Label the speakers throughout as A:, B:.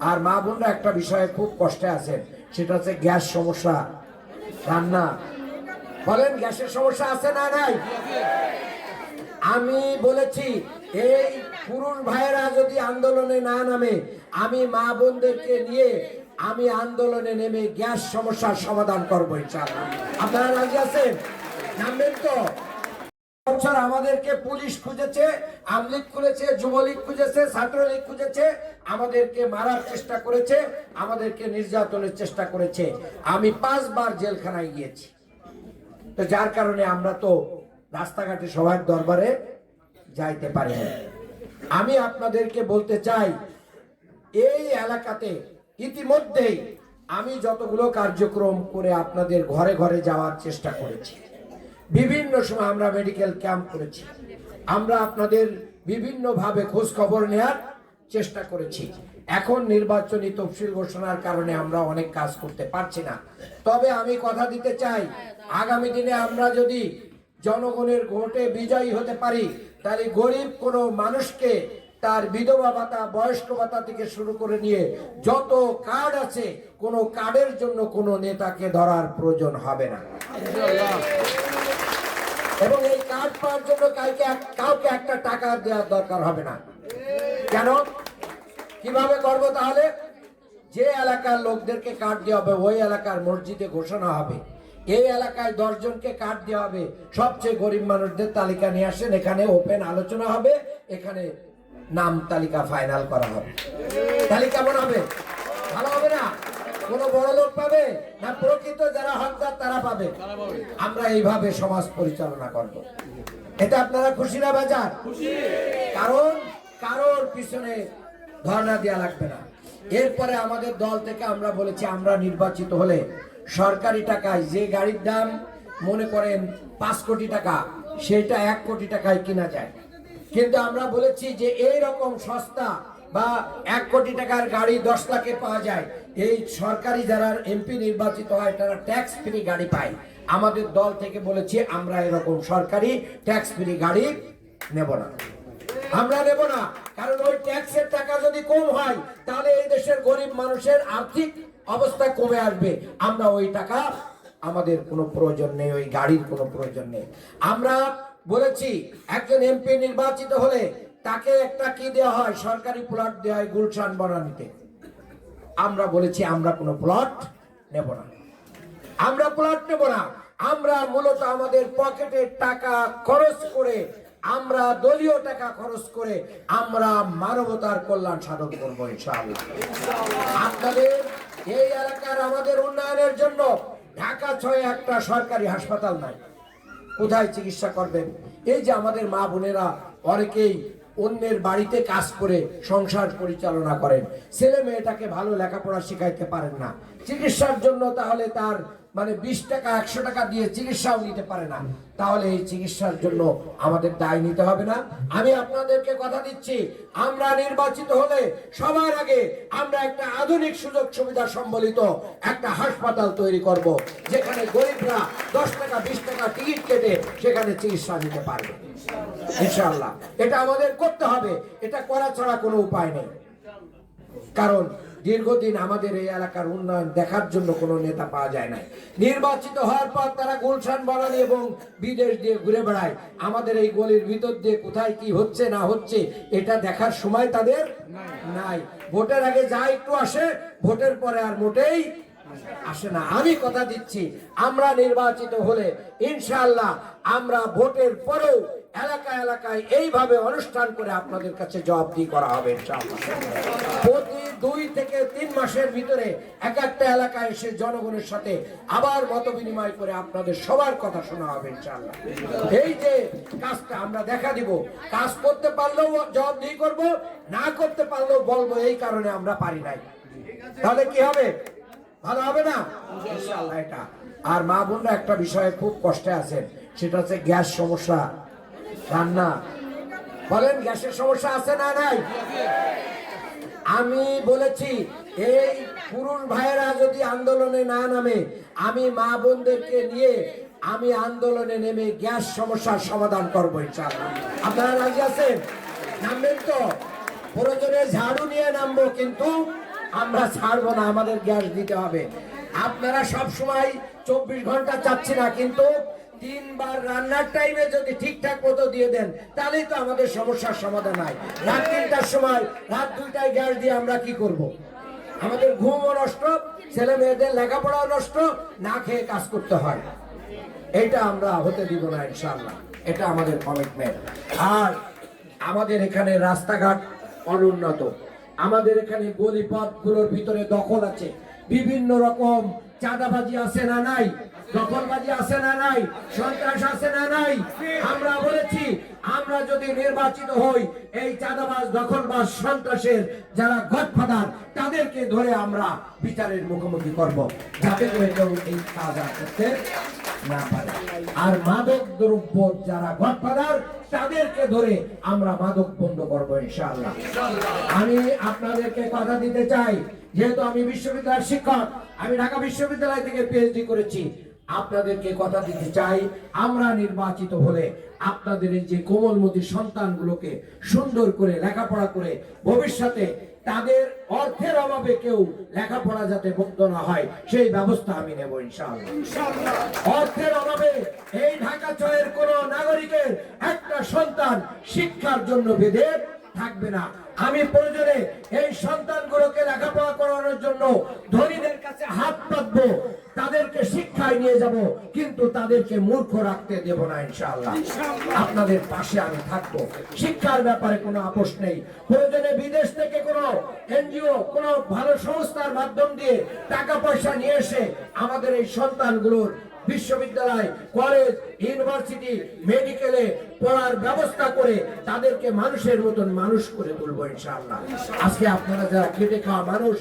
A: আর মা বোনরা একটা বিষয়ে খুব কষ্টে আছেন, সেটা হচ্ছে গ্যাস সমস্যা, রান্না। বলেন গ্যাসের সমস্যা আছে না নাই? আমি বলেছি এই পুরুষ ভাইয়েরা যদি আন্দোলনে না নামে, আমি মা বোনদেরকে নিয়ে আমি আন্দোলনে নেমে গ্যাস সমস্যার সমাধান করবো ইনশাআল্লাহ। আপনারা রাজি আছেন? নামবেন তো? বছর আমাদেরকে পুলিশ খুঁজেছে, আমলিগ খুঁজেছে, যুবলীগ খুঁজেছে, ছাত্রলীগ খুঁজেছে, আমাদেরকে মারার চেষ্টা করেছে, আমাদেরকে নির্যাতনের চেষ্টা করেছে। আমি 5 বার জেলখানায় গিয়েছি। তো যার কারণে আমরা তো রাস্তাঘাটে সবার দরবারে যাইতে পারি না। আমি আপনাদেরকে বলতে চাই, এই এলাকাতে ইতিমধ্যেই আমি যতগুলো কার্যক্রম করে আপনাদের ঘরে ঘরে যাওয়ার চেষ্টা করেছি। বিভিন্ন সময় আমরা মেডিকেল ক্যাম্প করেছি, আমরা আপনাদের বিভিন্নভাবে খোঁজ খবর নেওয়ার চেষ্টা করেছি। এখন নির্বাচনী তফসিল ঘোষণার কারণে আমরা অনেক কাজ করতে পারছি না। তবে আমি কথা দিতে চাই, আগামী দিনে আমরা যদি জনগণের ভোটে বিজয়ী হতে পারি, তাহলে গরিব কোনো মানুষকে তার বিধবা ভাতা, বয়স্ক ভাতা থেকে শুরু করে নিয়ে যত কার্ড আছে, কোনো কার্ডের জন্য কোনো নেতাকে ধরার প্রয়োজন হবে না। এবং এই কার্ড পাওয়ার জন্য কাউকে একটা টাকা দেওয়ার দরকার হবে না। কেন? কিভাবে করবো তাহলে? যে এলাকার লোকদেরকে কার্ড দেওয়া হবে, ওই এলাকার মসজিদে ঘোষণা হবে, এই এলাকায় 10 জনকে কার্ড দেওয়া হবে, সবচেয়ে গরিব মানুষদের তালিকা নিয়ে আসেন, এখানে ওপেন আলোচনা হবে, এখানে নাম তালিকা ফাইনাল করা হবে। তাহলে কেমন হবে? ভালো হবে না? কোনো বড় লোক পাবে না, প্রকৃত যারা হকদার তারা পাবে। আমরা এইভাবে সমাজ পরিচালনা করব। এটা আপনারা খুশি না বাজার? কারণ কারোর পিছনে ধর্ণা দেওয়া লাগবে না। এরপরে আমাদের দল থেকে আমরা বলেছি, আমরা নির্বাচিত হলে সরকারি টাকায় যে গাড়ির দাম মনে করেন 5 কোটি টাকা, সেটা 1 কোটি টাকায় কিনা যায়। কিন্তু আমরা বলেছি যে এই রকম সস্তা বা 1 কোটি টাকার গাড়ি 10 লাখে পাওয়া যায়। এই সরকারি যারা এমপি নির্বাচিত হয় তারা ট্যাক্স ফ্রি গাড়ি পায়। আমাদের দল থেকে বলেছি আমরা এরকম সরকারি ট্যাক্স ফ্রি গাড়ি নেব না, আমরা নেব না। কারণ ওই ট্যাক্সের টাকা যদি কম হয়, তাহলে এই দেশের গরিব মানুষের আর্থিক অবস্থা কমে আসবে। আমরা ওই টাকা, আমাদের কোনো প্রয়োজন নেই, ওই গাড়ির কোনো প্রয়োজন নেই। আমরা বলেছি একজন এমপি নির্বাচিত হলে তাকে একটা কি দেওয়া হয়, সরকারি প্লট দেওয়া হয় গুলশান বনানীতে। আমরা বলেছি আমরা কোনো প্লট নেব না, আমরা প্লট নেব না। আমরা মূলত আমাদের পকেটের টাকা খরচ করে, আমরা দলীয় টাকা খরচ করে আমরা মানবতার কল্যাণ সাধন করবো ইনশাআল্লাহ। আপনাদের এই এলাকার আমাদের উন্নয়নের জন্য ঢাকা 6 একটা সরকারি হাসপাতাল নাই, কোথায় চিকিৎসা করবেন? এই যে আমাদের মা বোনেরা অনেকেই অন্যের বাড়িতে কাজ করে সংসার পরিচালনা করেন, ছেলে মেয়েটাকে ভালো লেখাপড়া শিখাইতে পারেন না, চিকিৎসার জন্য তাহলে তার মানে 20 টাকা 100 টাকা দিয়ে চিকিৎসাও নিতে পারে না, তাহলে এই চিকিৎসার জন্য আমাদের দায় নিতে হবে না? আমি আপনাদেরকে কথা দিচ্ছি, আমরা নির্বাচিত হলে সবার আগে আমরা একটা আধুনিক সুযোগ সুবিধা সম্বলিত একটা হাসপাতাল তৈরি করব, যেখানে গরিবরা 10 টাকা 20 টাকা টিকিট কেটে সেখানে চিকিৎসা নিতে পারবে ইনশাআল্লাহ। এটা আমাদের করতে হবে, এটা করা ছাড়া কোনো উপায় নেই। কারণ দীর্ঘদিন আমাদের এই এলাকার উন্নয়ন দেখার জন্য কোনো নেতা পাওয়া যায় না। নির্বাচিত হওয়ার পর তারা গুলশান বনানী এবং বিদেশ দিয়ে ঘুরে বেড়ায়, আমাদের এই গলির ভিতর দিয়ে কোথায় কি হচ্ছে না হচ্ছে এটা দেখার সময় তাদের নাই। ভোটের আগে যা একটু আসে, ভোটের পরে আর মোটেই আসে না। আমি কথা দিচ্ছি, আমরা নির্বাচিত হলে ইনশাআল্লাহ আমরা ভোটের পরেও এলাকায় এলাকায় এইভাবে অনুষ্ঠান করে আপনাদের কাছে জবাবদিহি করা হবে ইনশাআল্লাহ। প্রতি 2 থেকে 3 মাসের ভিতরে এক একটা এলাকায় এসে জনগণের সাথে আবার মত বিনিময় করে আপনাদের সবার কথা শোনা হবে ইনশাআল্লাহ। এই যে কাজটা আমরা দেখা দিব, কাজ করতে পারলেও জবাবদিহি করব, না করতে পারলেও বলবো এই কারণে আমরা পারি নাই। তাহলে কি হবে? ভালো হবে না ইনশাআল্লাহ এটা। আর মা বোনরা একটা বিষয়ে খুব কষ্টে আছেন, সেটা হচ্ছে গ্যাস সমস্যা, রান্না। বলেন গ্যাসের সমস্যা আছে না নাই? আমি বলেছি এই পুরুষ ভাইয়েরা যদি আন্দোলনে না নামে, আমি মা বোনদেরকে নিয়ে আমি আন্দোলনে নেমে গ্যাস সমস্যার সমাধান করবো ইনশাআল্লাহ। আপনারা রাজি আছেন? নামবেন তো? প্রয়োজনে ঝাড়ু নিয়ে নামবো, কিন্তু আমরা ছাড়বো না, আমাদের গ্যাস দিতে হবে। আপনারা সব সময় 24 ঘন্টা চাচ্ছি না, কিন্তু 3 বার রান্নার টাইমে যদি ঠিকঠাক মতো দিয়ে দেন তাহলেই তো আমাদের সমস্যার সমাধান হয়। রাত 3টার সময়, রাত 2টায় গ্যাস দিয়ে আমরা কি করব? আমাদের ঘুমও নষ্ট, ছেলে মেয়েদের লেখাপড়াও নষ্ট, না খেয়ে কাজ করতে হয়। এটা আমরা হতে দিব না ইনশাআল্লাহ, এটা আমাদের কমিটমেন্ট। আর আমাদের এখানে রাস্তাঘাট অনুন্নত, আমাদের এখানে গলিপথগুলোর ভিতরে দখল আছে, বিভিন্ন রকম চাঁদাবাজি আছে না নাই, দখলবাজি আছে না নাই, সন্ত্রাস আছে না নাই। আমরা বলেছি আমরা যদি নির্বাচিত হই, এই চাঁদাবাজ, দখলবাজ, সন্ত্রাসের যারা গডফাদার তাদেরকে ধরে আমরা বিচারের মুখোমুখি করব, যাতে করে কেউ এই কাজ করতে না পারে। আর মাদক দ্রব্য যারা গডফাদার তাদেরকে ধরে আমরা মাদক বন্ধ করবো ইনশাআল্লাহ। আমি আপনাদেরকে কথা দিতে চাই, যেহেতু আমি বিশ্ববিদ্যালয়ের শিক্ষক, আমি ঢাকা বিশ্ববিদ্যালয় থেকে পিএইচডি করেছি, আপনাদেরকে কথা দিতে চাই, আমরা নির্বাচিত হলে আপনাদের এই যে কোমলমতি সন্তানগুলোকে সুন্দর করে লেখাপড়া করে ভবিষ্যতে তাদের অর্থের অভাবে কেউ লেখাপড়া যাতে মুক্ত না হয় সেই ব্যবস্থা আমি নেব ইনশাআল্লাহ। অর্থের অভাবে এই ঢাকা শহরের কোন নাগরিকের একটা সন্তান শিক্ষার জন্য বেঁধে থাকবে না। আমি প্রয়োজনে এই সন্তানগুলোকে লেখাপড়া করানোর জন্য ধনীদের কাছে হাত পাতবো, তাদেরকে শিক্ষায় নিয়ে যাব, কিন্তু তাদেরকে মূর্খ রাখতে দেব না ইনশাআল্লাহ। আপনাদের পাশে আমি থাকবো, শিক্ষার ব্যাপারে কোনো আপোষ নেই। প্রয়োজনে বিদেশ থেকে কোনো এনজিও, কোনো ভালো সংস্থার মাধ্যম দিয়ে টাকা পয়সা নিয়ে এসে আমাদের এই সন্তানগুলোর বিশ্ববিদ্যালয়, কলেজ, ইউনিভার্সিটি, মেডিকেলে পড়ার ব্যবস্থা করে তাদেরকে মানুষের মতন মানুষ করে তুলবো ইনশাআল্লাহ। আজকে আপনারা যারা খেটে খাওয়া মানুষ,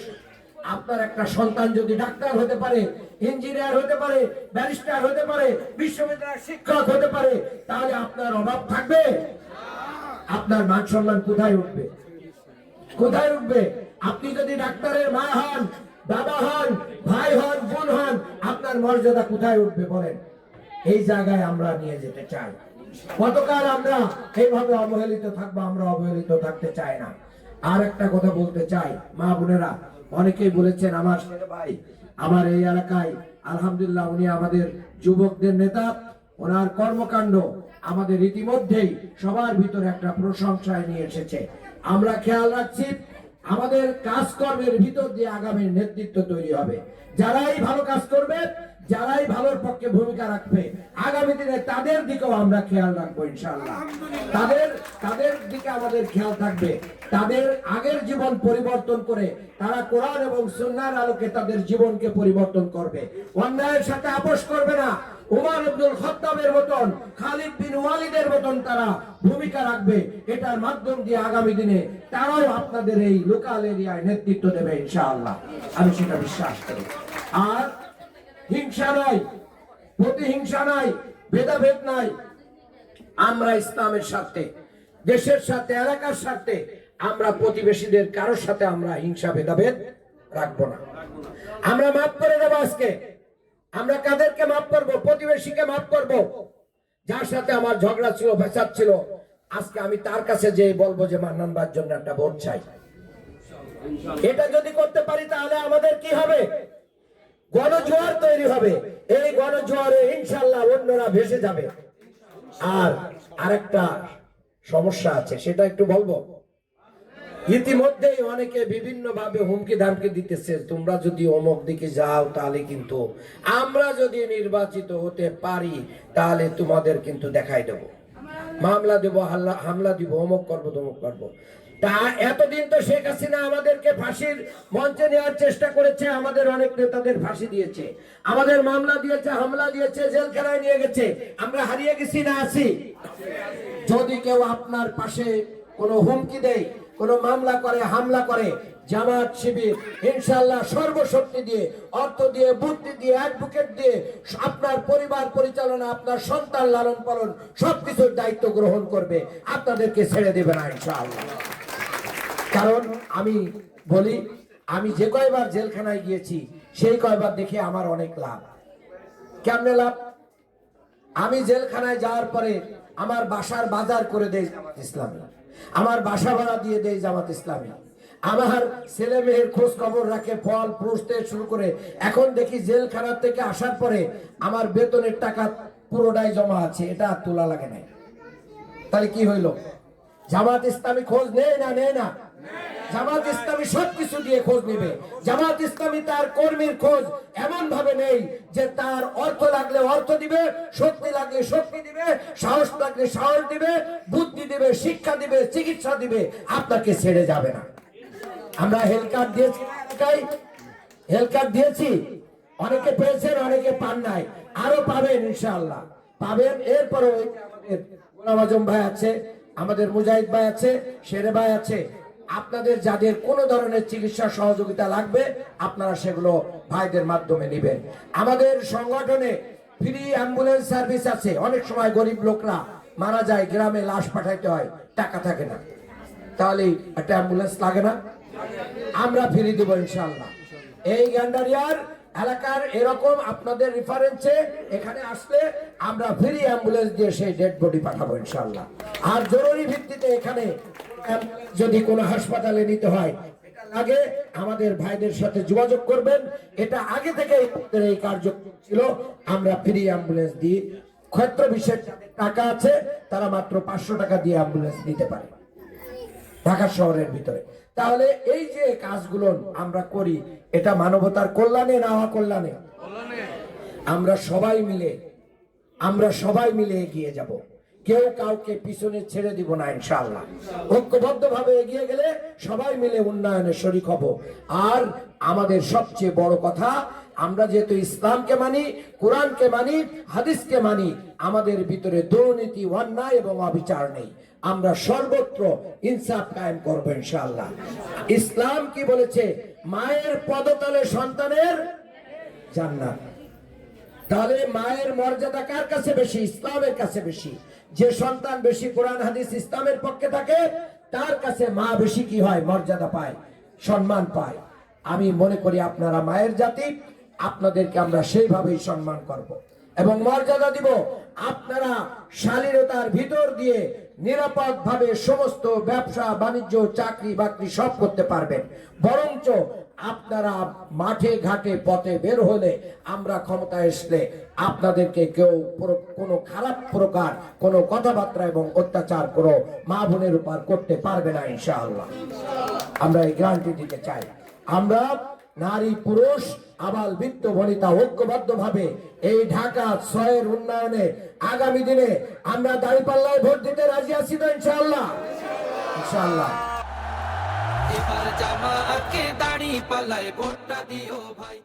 A: আপনার একটা সন্তান যদি ডাক্তার হতে পারে, ইঞ্জিনিয়ার হতে পারে, ব্যারিস্টার হতে পারে, বিশ্ববিদ্যালয়ের শিক্ষক হতে পারে, তাহলে আপনার অভাব থাকবে? আপনার মান সম্মান কোথায় উঠবে? কোথায় উঠবে? আপনি যদি ডাক্তারের মা হন, বাবা হন, ভাই হন, বোন হন, আপনার মর্যাদা কোথায় উঠবে বলেন? এই জায়গায় আমরা নিয়ে যেতে চাই। কতকাল আমরা এইভাবে অবহেলিত থাকবো? আমরা অবহেলিত থাকতে চাই না। আর একটা কথা বলতে চাই, মা বোনেরা, অনেকেই বলেছেন আমার ভাই, আমার এই এলাকায় আলহামদুলিল্লাহ উনি আমাদের যুবকদের নেতা, ওনার কর্মকাণ্ড আমাদের ইতিমধ্যেই সবার ভিতরে একটা প্রশংসায় নিয়ে এসেছে। আমরা খেয়াল রাখছি আমাদের কাজকর্মের ভিতর দিয়ে আগামী নেতৃত্ব তৈরি হবে। যারাই ভালো কাজ করবে, যারাই ভালোর পক্ষে ভূমিকা রাখবে, আগামী দিনে তাদের দিকেও আমরা খেয়াল রাখবো ইনশাআল্লাহ। তাদের দিকে আমাদের খেয়াল থাকবে। তাদের আগের জীবন পরিবর্তন করে তারা কোরআন এবং সুন্নাহর আলোকে তাদের জীবনকে পরিবর্তন করবে, অন্যায়ের সাথে আপোষ করবে না। উমর আব্দুল খাত্তাবের মতন, খালিদ বিন ওয়ালিদের মতন তারা ভূমিকা রাখবে। এটার মাধ্যম দিয়ে আগামী দিনে তারাও আপনাদের এই লোকাল এরিয়ায় নেতৃত্ব দেবে ইনশাআল্লাহ, আমি সেটা বিশ্বাস করি। আর হিংসা নাই, প্রতিহিংসা নাই, ভেদাভেদ নাই। আমরা ইসলামের স্বার্থে, দেশের স্বার্থে, এলাকার স্বার্থে আমরা প্রতিবেশীদের কারোর সাথে আমরা হিংসা ভেদাভেদ রাখবো না। আমরা মাফ করে দেবো আজকে। আমরা কাদেরকে মাফ করব? প্রতিবেশীকে মাফ করব। যার সাথে আমার ঝগড়া ছিল, ফ্যাসাদ ছিল, আজকে আমি তার কাছে যে বলবো যে মান্নানবার জন্য একটা ভোট চাই। এটা যদি করতে পারি তাহলে আমাদের কি হবে? গণজোয়ার তৈরি হবে। এই গণজোয়ারে ইনশাআল্লাহ অন্যরা ভেসে যাবে। আর আরেকটা সমস্যা আছে, সেটা একটু বলবো। ইতিমধ্যেই অনেকে বিভিন্ন ভাবে হুমকি ধামকি দিতেছে, তোমরা যদি অমুক দিকে যাও তাহলে কিন্তু, আমরা যদি নির্বাচিত হতে পারি তাহলে তোমাদের কিন্তু দেখাই দেব, মামলা দেবো, হামলা দিব, অমুক করবো, তমুক করবো। তা এতদিন তো শেখ হাসিনা আমাদেরকে ফাঁসির মঞ্চে নেওয়ার চেষ্টা করেছে, আমাদের অনেক নেতাদের ফাঁসি দিয়েছে, আমাদের মামলা দিয়েছে, হামলা দিয়েছে, জেলখানায় নিয়ে গেছে। আমরা হারিয়ে গেছি না আছি? যদি কেউ আপনার পাশে কোনো হুমকি দেয়, কোনো মামলা করে, হামলা করে, জামাত শিবির ইনশাআল্লাহ সর্বশক্তি দিয়ে, অর্থ দিয়ে, বুদ্ধি দিয়ে, অ্যাডভোকেট দিয়ে আপনার পরিবার পরিচালনা, আপনার সন্তান লালন পালন সবকিছুর দায়িত্ব গ্রহণ করবে, আপনাদেরকে ছেড়ে দেবে না ইনশাআল্লাহ। কারণ আমি বলি, আমি যে কয়বার জেলখানায় গিয়েছি সেই কয়বার দেখে আমার অনেক লাভ। কেমনে লাভ? আমি জেলখানায় যাওয়ার পরে আমার বাসার বাজার করে দেয় জামাত ইসলামী, আমার বাসা ভাড়া দিয়ে দেয় জামাত ইসলামী, আমার ছেলে মেয়ের খোঁজ খবর রাখে, ফল ফ্রুট থেকে শুরু করে এখন দেখি জেলখানা থেকে আসার পরে আমার বেতনের টাকা পুরোটাই জমা আছে, এটা আর তোলা লাগে নাই। তাহলে কি হইল? জামাত ইসলামী খোঁজ নেয় না? নেয় না? জামাত ইসলামী সবকিছু দিয়ে খোঁজ নিবে। জামাত ইসলামী তার কর্মীর খোঁজ এমন ভাবে নেই যে তার অর্থ লাগলে অর্থ দিবে, শক্তি লাগলে শক্তি দিবে, সাহস লাগলে সাহস দিবে, বুদ্ধি দিবে, শিক্ষা দিবে, চিকিৎসা দিবে, আপনাকে ছেড়ে যাবে না। আমরা হেলথ কার্ড দিয়েছি, হেলথ কার্ড দিয়েছি, অনেকে পেয়েছেন, অনেকে পান নাই, আরো পাবেন ইনশাআল্লাহ, পাবেন। এরপরে গোলাম আজম ভাই আছে, আমাদের মুজাহিদ ভাই আছে, শেরে ভাই আছে। আপনাদের যাদের কোন ধরনের চিকিৎসা সহযোগিতা লাগবে আপনারা সেগুলো ভাইদের মাধ্যমে নেবেন। আমাদের সংগঠনে ফ্রি অ্যাম্বুলেন্স সার্ভিস আছে। অনেক সময় গরিব লোকরা মারা যায়, গ্রামে লাশ পাঠাইতে হয়, টাকা থাকে না, তাহলে একটা অ্যাম্বুলেন্স লাগে না? আমরা ফ্রি দেব ইনশাআল্লাহ। এই গান্ডারিয়ার এলাকার এরকম আপনাদের রেফারেন্সে এখানে আসলে আমরা ফ্রি অ্যাম্বুলেন্স দিয়ে সেই ডেড বডি পাঠাবো ইনশাআল্লাহ। আর জরুরি ভিত্তিতে এখানে যদি কোনো হাসপাতালে নিতে হয় এটা লাগে, আমাদের ভাইদের সাথে যোগাযোগ করবেন। এটা আগে থেকে এই কার্যক্রম ছিল, আমরা ফ্রি অ্যাম্বুলেন্স দিই। ক্ষেত্র বিশেষ টাকা আছে তারা মাত্র 500 টাকা দিয়ে অ্যাম্বুলেন্স নিতে পারে ঢাকা শহরের ভিতরে। তাহলে এই যে কাজগুলো আমরা করি এটা মানবতার কল্যাণে না অকল্যাণে? আমরা সবাই মিলে এগিয়ে যাব, কেউ কাউকে পিছনে ছেড়ে দিব না ইনশাআল্লাহ। ঐক্যবদ্ধভাবে এগিয়ে গেলে সবাই মিলে উন্নয়নে শরীক হব। আর আমাদের সবচেয়ে বড় কথা, আমরা যেহেতু ইসলামকে মানি, কোরআনকে মানি, হাদিসকে মানি, আমাদের ভিতরে দুর্নীতি, অন্যায় এবং অবিচার নেই। আমরা সর্বত্র ইনসাফ কায়েম করবো ইনশাআল্লাহ। ইসলাম কি বলেছে? মায়ের পদতলে সন্তানের জান্নাত। তাহলে মায়ের মর্যাদা কার কাছে বেশি? ইসলামের কাছে বেশি। যে সন্তান বেশি কোরআন হাদিস ইসলামের পক্ষে থাকে তার কাছে মা বেশি কি হয়? মর্যাদা পায়, সম্মান পায়। আমি মনে করি আপনারা মায়ের জাতি, আপনাদেরকে আমরা সেইভাবেই সম্মান করব এবং মর্যাদা দিব। আপনারা শালীনতার ভিতর দিয়ে নিরাপদ ভাবে সমস্ত ব্যবসা বাণিজ্য, চাকরি বাকরি সব করতে পারবেন। বরঞ্চ আপনারা মাঠে ঘাটে পথে বের হলে, আমরা ক্ষমতায় আসলে আপনাদেরকে কেউ কোনো খারাপ প্রকার কোনো কথাবার্তা এবং অত্যাচার কোনো মা বোনের উপর করতে পারবে না ইনশাআল্লাহ। আমরা এই গ্যারান্টি দিতে চাই। আমরা নারী পুরুষ আবাল বৃদ্ধ বনিতা ঐক্যবদ্ধ ভাবে এই ঢাকা 6-এর উন্নয়নে আগামী দিনে আমরা দাঁড়িপাল্লায় ভোট দিতে রাজি আছি তো ইনশাআল্লাহ? ইনশাআল্লাহ।
B: এবার জামাতকে দাঁড়িপাল্লায় ভোটটা দিও ভাই।